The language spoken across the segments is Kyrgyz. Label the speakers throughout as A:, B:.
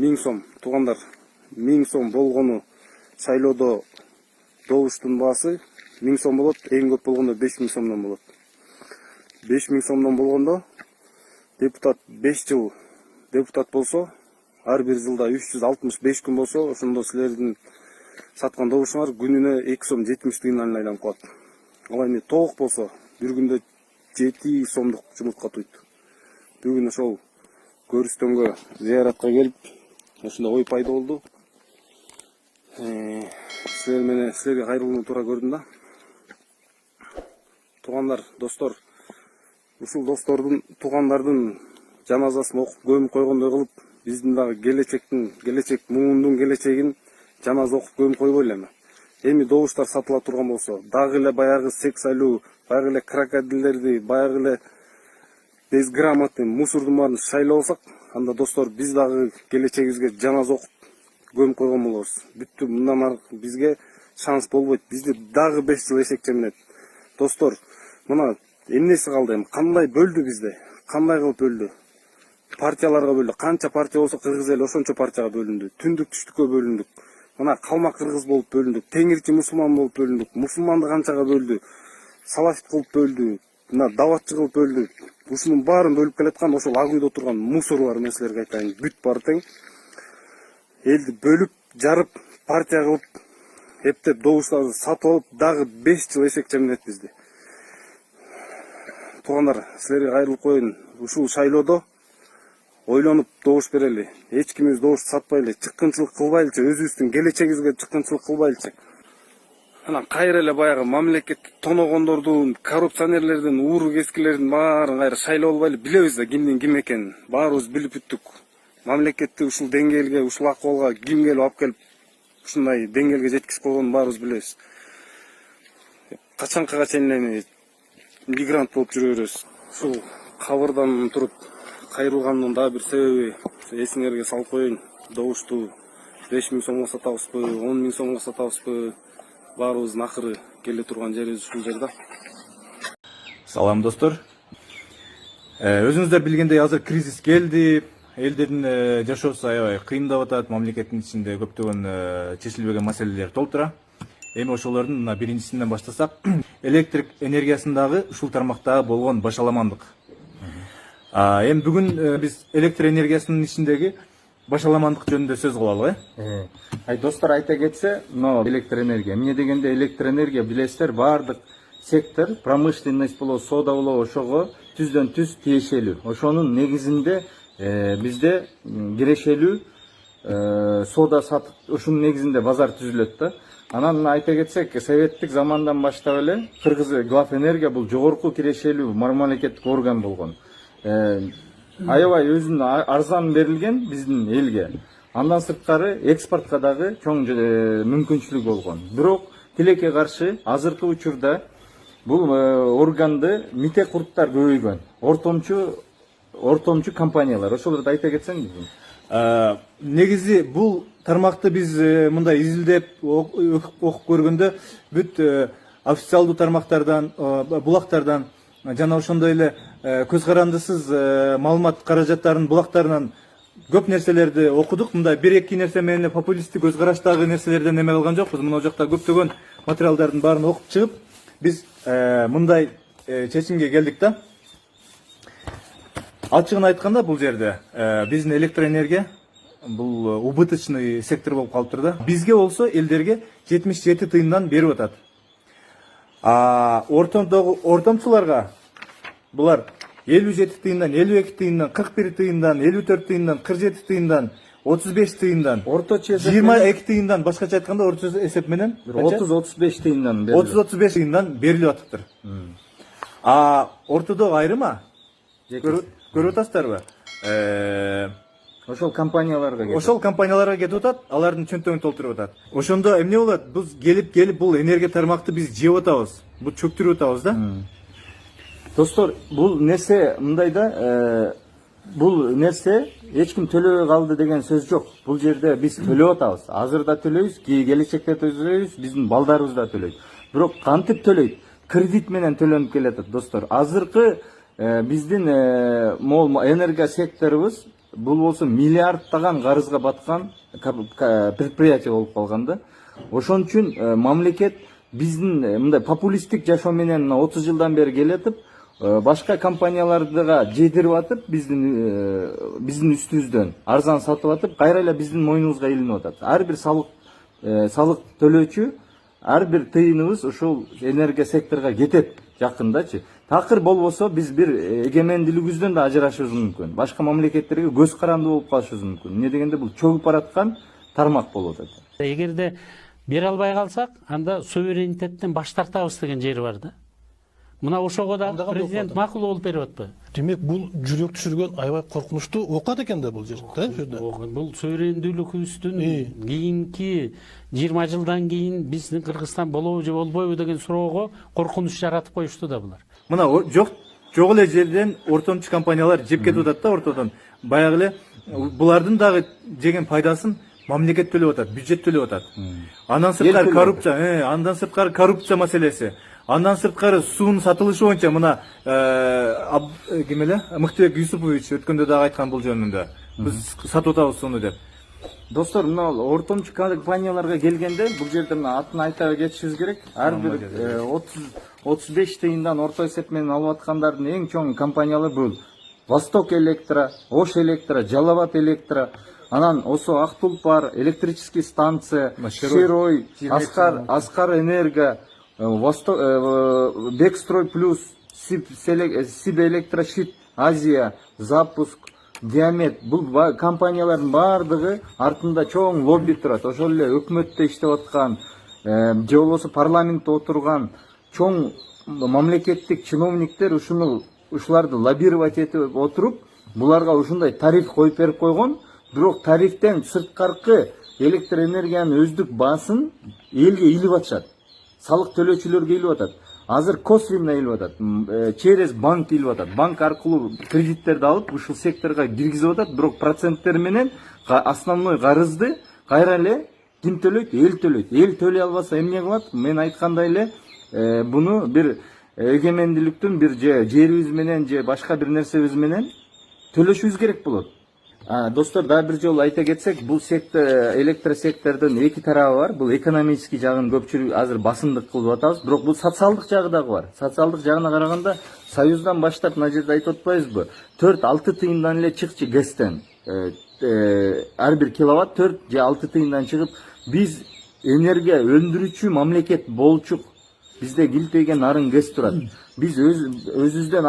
A: 1000 сом. Туугандар, 1000 сом болгону шайлоодо добуштун баасы 1000 сом болот. Эң көп болгондо 5000 сомдон болот. 5000 сомдон болгондо депутат 5 жыл депутат болсо, ар бир жылда 365 күн болсо, ошондо силердин саткан добушуңар күнүнө 2 сом 70 тыйындан айланып калат. Ал эми толук болсо бир күндө 7 сомдук жумуртка туйт. Бүгүн ошол көрүстөнгө зыяратка келип, ошондо ой пайда болду. Силерге кайрылууну туура көрдүм да. Туугандар, достор, ушул достордун, туугандардын жаназасын окуп көмүп койгондой кылып, биздин дагы келечек муундун келечегин жаназа окуп көмүп койбойлу эми. Эми добуштар сатыла турган болсо, дагы эле баягы секс айлуу, баягы эле крокодилдерди, баягы эле безграмотный мусордун баарын шайлап алсак, анда достор, биз дагы келечегибизге жаназа окуп көмүп койгон болобуз. Бүттү, мындан ары бизге шанс болбойт. Бизди дагы 5 жыл эшекче менет. Достор, мына эмнеси калды эми? Кандай бөлдү бизди? Кандай кылып бөлдү? Партияларга бөлдү. Канча партия болсо Кыргыз эли ошончо партияга бөлүндү. Түндүк түштүккө бөлүндүк. Мына калмак кыргыз болуп бөлүндүк. Теңирчи мусулман болуп бөлүндүк. Мусулманды канчага бөлдү? Салафит кылып бөлдү. Мына даватчы кылып бөлдү. Ушунун баарын бөлүп келаткан ошол ак үйдө отурган мусорлор, мен силерге айтайын. Бүт баары тең. Элди бөлүп, жарып, партия кылып, эптеп добуштарды сатып алып, дагы 5 жыл эшекче менет бизди. Туугандар, силерге кайрылып коеюн. Ушул шайлоодо ойлонуп добуш берели. Эч кимибиз добушту сатпайлы, чыккынчылык кылбайлычы, өзүбүздүн келечегибизге чыккынчылык кылбайлычы. Анан кайра эле баягы мамлекетти тоногондордун, коррупционерлердин, ууру кескилердин баарын кайра шайлап албайлы, билебиз да кимдин ким экенин. Баарыбыз билип бүттүк. Мамлекетти ушул деңгээлге, ушул акыбалга ким келип алып келип, ушундай деңгээлге жеткизип койгонун баарыбыз билебиз. Качанкага чейин эми мигрант болуп жүрө беребиз. Ушул кабырдан туруп кайрылганымдын дагы бир себеби, эсиңерге салып коеюн. Добушту 5000 сомго сатабызбы, 10 000 сомго сатабызбы, баарыбыздын акыры келе турган жерибиз ушул жерде.
B: Салам достор. Өзүңүздөр билгендей азыр кризис келди. Элдердин жашоосу аябай кыйындап атат. Мамлекеттин ичинде көптөгөн чечилбеген маселелер толтура. Эми ошолордун мына биринчисинен баштасак, электр энергиясындагы ушул тармактагы болгон башаламандык. Эми бүгүн биз электр энергиясынын ичиндеги башаламандык жөнүндө сөз кылалы,
C: Достор, айта кетсе, мына электр энергия. Эмне дегенде электр энергия билесиздер, баардык сектор, промышленность болобу, соода болобу, ошого түздөн түз тиешелүү. Ошонун негизинде бизде кирешелүү соода сатып, ошонун негизинде базар түзүлөт да. Анан айта кетсек, советтик замандан баштап эле Кыргыз Главэнергия бул жогорку кирешелүү мамлекеттик орган болгон. Аябай өзүнүн арзан берилген биздин элге. Андан сырткары экспортко дагы чоң мүмкүнчүлүк болгон. Бирок тилекке каршы азыркы учурда бул органды мите курттар көбөйгөн. Ортомчу компаниялар. Ошолорду айта кетсең.
B: Негизи бул тармакты биз мындай изилдеп окуп көргөндө бүт официалдуу тармактардан, булактардан жана ошондой эле көз карандысыз маалымат каражаттарынын булактарынан көп нерселерди окудук. Мындай бир-эки нерсе менен популисттик көз караштагы нерселерден эме кылган жокпуз. Мына жакта көптөгөн материалдардын баарын окуп чыгып, биз мындай чечимге келдик да. Ачыгын айтканда, бул жерде биздин электроэнергия бул убыточный сектор болуп калыптыр да. Бизге болсо элдерге 77 тыйындан берип атат. Ортомчуларга булар 57 тыйындан, 52 тыйындан, 41 тыйындан, 54 тыйындан, 47 тыйындан, 35 тыйындан,
C: орточо
B: 22 тыйындан, башкача айтканда орточо эсеп менен
C: 30-35 тыйындан берилет.
B: 30-35 тыйындан берилип атыптыр. Ортодогу айрыма көрүп атасыздарбы?
C: Ошол компанияларга кетет.
B: Ошол компанияларга кетип атат, алардын чөнтөгүн толтуруп атат. Ошондо эмне болот? Биз келип бул энергия тармакты биз жеп атабыз. Бул чөктүрүп атабыз да.
C: Достор, бул нерсе мындай да, бул нерсе эч ким төлөбөй калды деген сөз жок. Бул жерде биз төлөп атабыз. Азыр да төлөйбүз, келечекте төлөйбүз, биздин балдарыбыз да төлөйт. Бирок кантип төлөйт? Кредит менен төлөнүп келатат, достор. Азыркы биздин энергия секторубуз бул болсо миллиардтаган карызга баткан предприятие болуп калган да. Ошон үчүн мамлекет биздин мындай популисттик жашоо менен мына 30 жылдан бери келатып, башка компанияларга жедирип атып, биздин үстүбүздөн арзан сатып атып, кайра эле биздин мойнубузга илинип атат. Ар бир салык төлөөчү, ар бир тыйыныбыз ушул энергия секторуна кетет жакындачы. Такыр болбосо биз бир эгемендүүлүгүбүздөн да ажырашыбыз мүмкүн. Башка мамлекеттерге көз карандуу болуп калышыбыз мүмкүн. Эмне дегенде бул чөгүп бараткан тармак болуп атат.
D: Эгерде бере албай калсак, анда суверенитеттен баш тартабыз деген жери бар да. Мына ошого да президент макул болуп берип атпайбы?
E: Демек бул жүрөк түшүргөн аябай коркунучтуу окат экен да бул жерде.
D: Бул суверендүүлүгүбүздүн кийинки 20 жылдан кийин биздин Кыргызстан болобу же болбойбу деген суроого коркунуч жаратып коюшту да булар.
B: Мына жок эле жерден ортомчу компаниялар жеп кетип атат да ортодон. Баягы эле булардын дагы жеген пайдасын мамлекет төлөп атат, бюджет төлөп атат. Андан сырткары коррупция маселеси. Андан сырткары суунун сатылышы боюнча мына ким эле Мыктыбек Юсупович өткөндө дагы айткан бул жөнүндө. Биз сатып атабыз сууну деп.
C: Достор, мына ортомчу компанияларга келгенде бул жерде мына атын айта кетишибиз керек. Ар бир 30-35 тыйындан орто эсеп менен алып аткандардын эң чоң компаниялары бул Восток Электро, Ош Электро, Жалал-Абад Электро, анан Осо Ак Тулпар, электрический станция, Шерой, Аскар Энерго, Бекстрой Плюс, Сибэлектрошит, Азия, Запуск, Диамет. Бул компаниялардын бардыгы артында чоң лобби турат. Ошол эле өкмөттө иштеп аткан, же болбосо парламентте отурган чоң мамлекеттик чиновниктер ушуларды лоббировать этип отуруп, буларга ушундай тариф коюп берип койгон. Бирок тарифтен сырткаркы электр энергиянын өздүк баасын элге илип атышат. Салык төлөөчүлөргө илип атат. Азыр косвенно илип атат. Через банк илип атат. Банк аркылуу кредиттерди алып ушул секторго киргизип атат. Бирок проценттер менен основной карызды кайра эле ким төлөйт? Эл төлөйт. Эл төлөй албаса эмне кылат? Мен айткандай эле буну бир эгемендүүлүктүн бир жерибиз менен же башка бир нерсебиз менен төлөшүбүз керек болот. Достор, дагы бир жолу айта кетсек, бул электр сектордун эки тарабы бар. Бул экономический жагын көпчүлүк азыр басымдык кылып атабыз, бирок бул социалдык жагы дагы бар. Социалдык жагына караганда Союздан баштап мына жерде айтып атпайбызбы? 4-6 тыйындан эле чыкчы гэстен. Ар бир киловатт 4 же 6 тыйындан чыгып, биз энергия өндүрүүчү мамлекет болчук. Бизде килтейген нарын гэс турат. Биз өзүбүздөн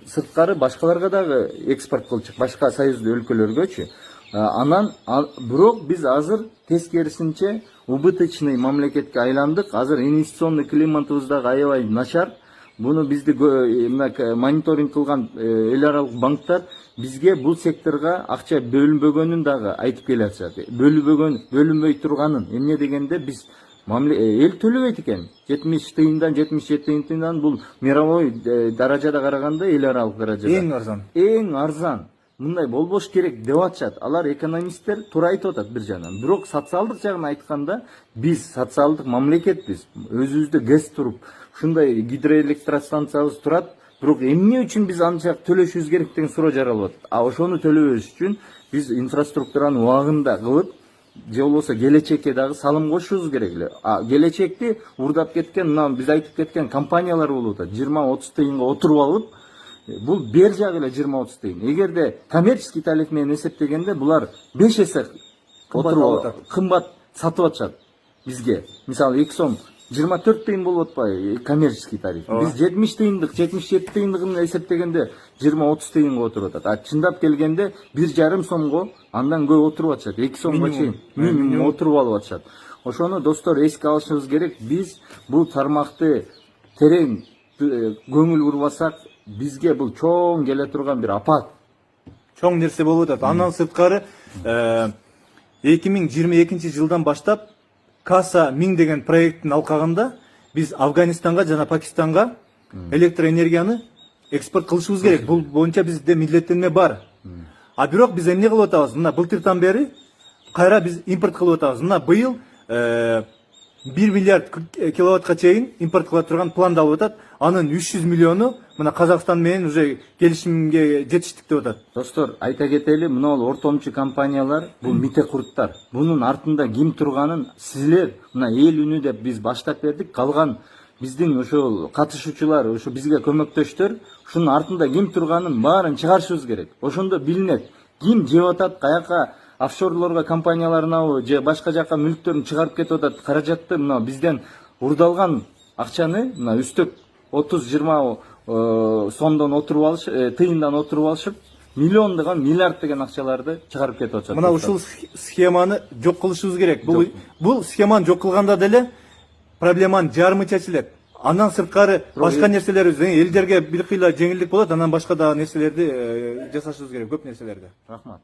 C: сырткары башкаларга дагы экспорт кылчык, башка союздуу өлкөлөргөчү. Анан бирок биз азыр тескерисинче убыточный мамлекетке айландык. Азыр инвестиционный климатыбыз дагы аябай начар. Буну бизди мониторинг кылган эл аралык банктар бизге бул секторго акча бөлүнбөгөнүн дагы айтып келатышат. Бөлүнбөй турганын. Эмне дегенде биз эл төлөбөйт экен. 70 тыйындан 77 тыйындан бул мировой даражада караганда, эл аралык даражада эң арзан. Мындай болбош керек деп атышат. Алар экономисттер туура айтып атат бир жагынан. Бирок социалдык жагын айтканда, биз социалдык мамлекетпиз. Өзүбүздө гэс туруп, ушундай гидроэлектростанциябыз турат. Бирок эмне үчүн биз анча төлөшүбүз керек деген суроо жаралып атат. Ошону төлөбөш үчүн биз инфраструктураны убагында кылып, же болбосо келечекке дагы салым кошушубуз керек эле. Келечекти урдап кеткен, мына биз айтып кеткен компаниялар болуп атат. 20-30 тыйынга отуруп алып, бул бер жагы эле 20-30 тыйын. Эгерде коммерческий тариф менен эсептегенде булар 5 эсе кымбат сатып атышат бизге. Мисалы 2 сом 24 тыйын болуп атпайбы коммерческий тариф. Биз 70 тыйындык, 77 тыйындыгын эсептегенде 20-30 тыйынга отуруп атат. Чындап келгенде 1,5 сомго андан көп отуруп атышат. 2 сомго чейин минимум отуруп алып атышат. Ошону достор эске алышыбыз керек. Биз бул тармакты терең көңүл бурбасак, бизге бул чоң келе турган бир апат.
B: Чоң нерсе болуп атат. Андан сырткары 2022 жылдан баштап Каса 1000 деген проекттин алкагында биз Афганистанга жана Пакистанга электроэнергияны экспорт кылышыбыз керек. Бул боюнча бизде милдеттенме бар. Бирок биз эмне кылып атабыз? Мына былтыртан бери кайра биз импорт кылып атабыз. Мына быйыл 1 миллиард киловаттка чейин импорт кыла турган пландалып атат. Анын 300 миллиону мына Казакстан менен уже келишимге жетиштик деп атат.
C: Достор, айта кетели, мына ортомчу компаниялар бул мите курттар. Бунун артында ким турганын силер мына эл үнү деп биз баштап бердик. Калган биздин ошол катышуучулар, ошо бизге көмөктөштөр, ушунун артында ким турганын баарын чыгарышыбыз керек. Ошондо билинет. Ким жеп атат, каяка офшорлорго компанияларына же башка жака мүлктөрүн чыгарып кетип атат. Каражатты мына бизден урдалган акчаны мына үстөк 30-20 сомдон отуруп алыш, тыйындан отуруп алышып, миллиондогон, миллиард деген акчаларды чыгарып кетип атышат.
B: Мына ушул схеманы жок кылышыбыз керек. Бул схеманы жок кылганда деле проблеманын жарымы чечилет. Андан сырткары башка нерселер элдерге бир кыйла жеңилдик болот, анан башка да нерселерди жасашыбыз керек, көп нерселерди.
C: Рахмат.